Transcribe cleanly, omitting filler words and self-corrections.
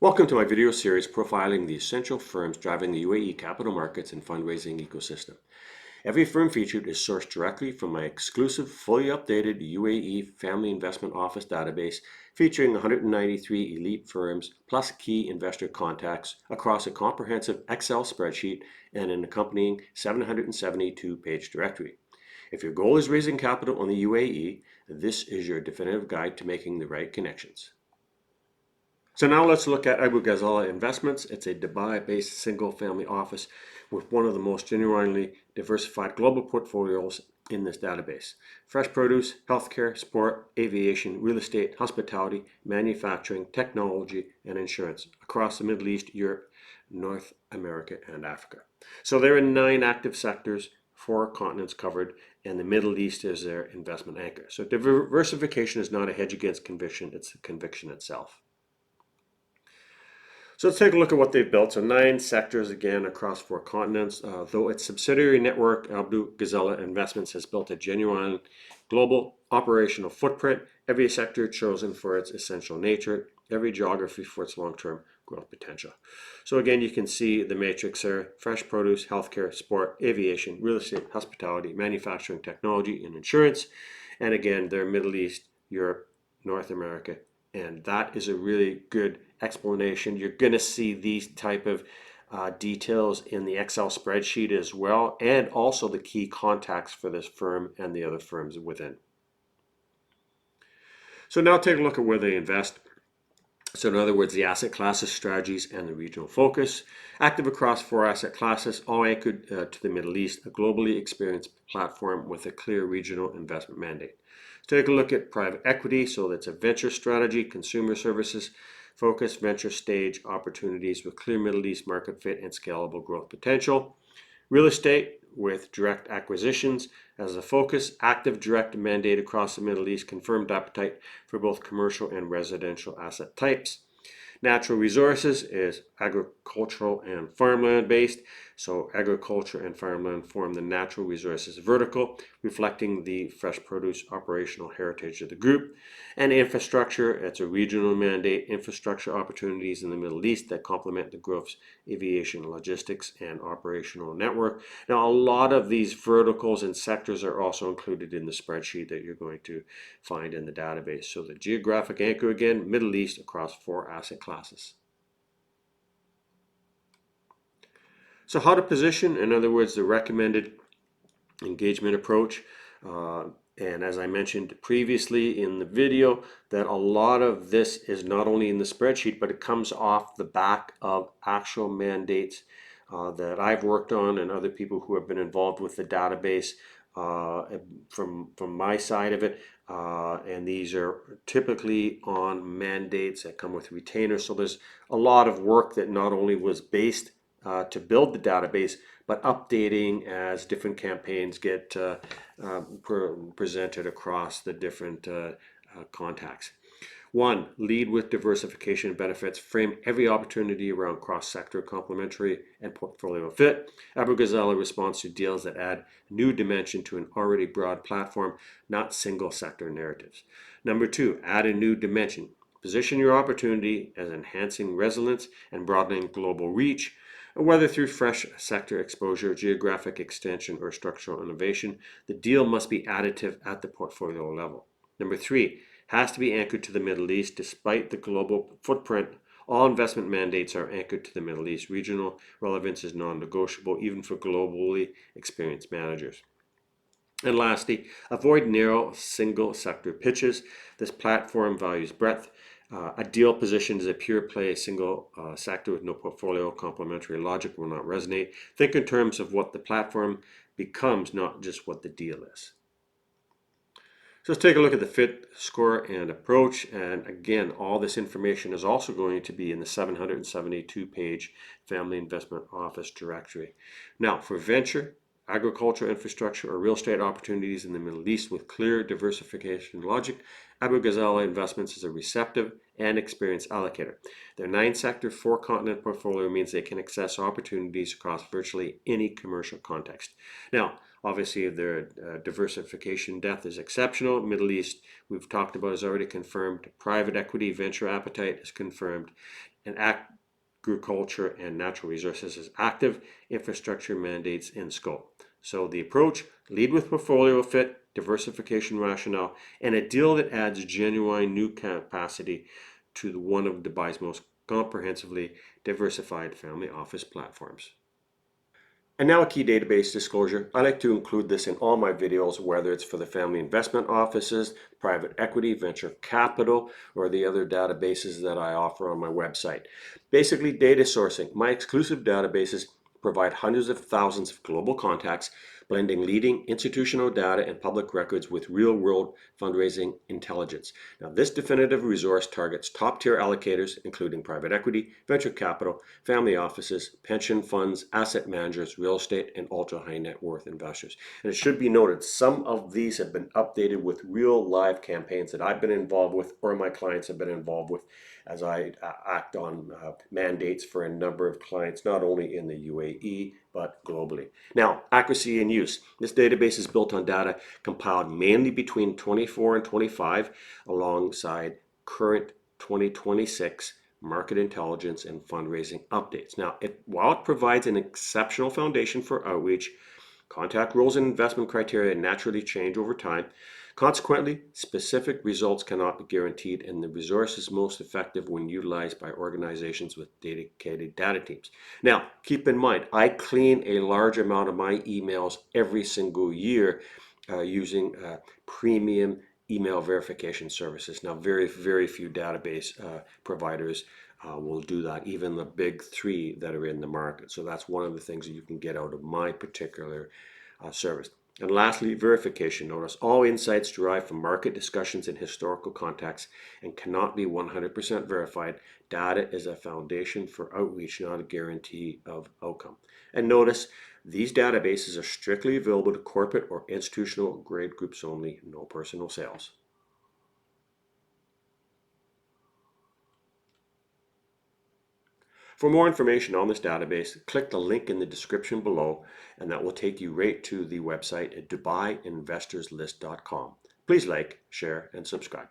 Welcome to my video series profiling the essential firms driving the UAE capital markets and fundraising ecosystem. Every firm featured is sourced directly from my exclusive, fully updated UAE Family Investment Office database featuring 193 elite firms plus key investor contacts across a comprehensive Excel spreadsheet and an accompanying 772-page directory. If your goal is raising capital in the UAE, this is your definitive guide to making the right connections. So now let's look at Ghazaleh Investments. It's a Dubai-based single-family office with one of the most genuinely diversified global portfolios in this database. Fresh produce, healthcare, sport, aviation, real estate, hospitality, manufacturing, technology, and insurance across the Middle East, Europe, North America, and Africa. So they're in 9 active sectors, 4 continents covered, and the Middle East is their investment anchor. So diversification is not a hedge against conviction, it's the conviction itself. So let's take a look at what they've built. So 9 sectors again across 4 continents. Though its subsidiary network, Ghazaleh Investments, has built a genuine global operational footprint. Every sector chosen for its essential nature, every geography for its long-term growth potential. So again, you can see the matrix there: fresh produce, healthcare, sport, aviation, real estate, hospitality, manufacturing, technology, and insurance. And again, they're Middle East, Europe, North America, and that is a really good explanation. You're going to see these type of details in the Excel spreadsheet as well, and also the key contacts for this firm and the other firms within. So now take a look at where they invest. So in other words, the asset classes, strategies, and the regional focus. Active across 4 asset classes, all anchored to the Middle East, a globally experienced platform with a clear regional investment mandate. Take a look at private equity. So that's a venture strategy, consumer services focus, venture stage opportunities with clear Middle East market fit and scalable growth potential. Real estate with direct acquisitions as a focus, active direct mandate across the Middle East, confirmed appetite for both commercial and residential asset types. Natural resources is agricultural and farmland based. So agriculture and farmland form the natural resources vertical, reflecting the fresh produce operational heritage of the group. And infrastructure, it's a regional mandate, infrastructure opportunities in the Middle East that complement the group's aviation, logistics, and operational network. Now, a lot of these verticals and sectors are also included in the spreadsheet that you're going to find in the database. So the geographic anchor again, Middle East across 4 asset classes. So how to position, in other words, the recommended engagement approach. And as I mentioned previously in the video, that a lot of this is not only in the spreadsheet, but it comes off the back of actual mandates that I've worked on and other people who have been involved with the database from my side of it. And these are typically on mandates that come with retainers. So there's a lot of work that not only was based to build the database, but updating as different campaigns get presented across the different contacts. 1. Lead with diversification benefits. Frame every opportunity around cross-sector complementary and portfolio fit. Ghazaleh responds to deals that add new dimension to an already broad platform, not single sector narratives. Number 2. Add a new dimension. Position your opportunity as enhancing resilience and broadening global reach, whether through fresh sector exposure, geographic extension, or structural innovation. The deal must be additive at the portfolio level. Number 3. Has to be anchored to the Middle East. Despite the global footprint, all investment mandates are anchored to the Middle East. Regional relevance is non-negotiable, even for globally experienced managers. And lastly, avoid narrow single sector pitches. This platform values breadth. A deal position is a pure play single sector with no portfolio. Complementary logic will not resonate. Think in terms of what the platform becomes, not just what the deal is. So let's take a look at the fit score and approach. And again, all this information is also going to be in the 772-page Family Investment Office directory. Now, for venture, agriculture, infrastructure, or real estate opportunities in the Middle East with clear diversification logic, Ghazaleh Investments is a receptive and experienced allocator. Their 9-sector, 4-continent portfolio means they can access opportunities across virtually any commercial context. Now, obviously, their diversification depth is exceptional. Middle East, we've talked about, is already confirmed. Private equity venture appetite is confirmed. and agriculture and natural resources as active infrastructure mandates in scope. So the approach, lead with portfolio fit, diversification rationale, and a deal that adds genuine new capacity to one of Dubai's most comprehensively diversified family office platforms. And now a key database disclosure. I like to include this in all my videos, whether it's for the family investment offices, private equity, venture capital, or the other databases that I offer on my website. Basically, data sourcing. My exclusive databases provide hundreds of thousands of global contacts, blending leading institutional data and public records with real-world fundraising intelligence. Now, this definitive resource targets top-tier allocators, including private equity, venture capital, family offices, pension funds, asset managers, real estate, and ultra-high net worth investors. And it should be noted, some of these have been updated with real live campaigns that I've been involved with or my clients have been involved with as I act on mandates for a number of clients, not only in the UAE, but globally. Now, accuracy and use. This database is built on data compiled mainly between 24 and 25, alongside current 2026 market intelligence and fundraising updates. Now, while it provides an exceptional foundation for outreach, contact rules and investment criteria naturally change over time. Consequently, specific results cannot be guaranteed, and the resource is most effective when utilized by organizations with dedicated data teams. Now, keep in mind, I clean a large amount of my emails every single year using premium email verification services. Now, very few database providers will do that, even the big three that are in the market. So that's one of the things that you can get out of my particular service. And lastly, verification. Notice all insights derived from market discussions and historical contacts and cannot be 100% verified. Data is a foundation for outreach, not a guarantee of outcome. And notice these databases are strictly available to corporate or institutional grade groups only, no personal sales. For more information on this database, click the link in the description below, and that will take you right to the website at DubaiInvestorsList.com. Please like, share, and subscribe.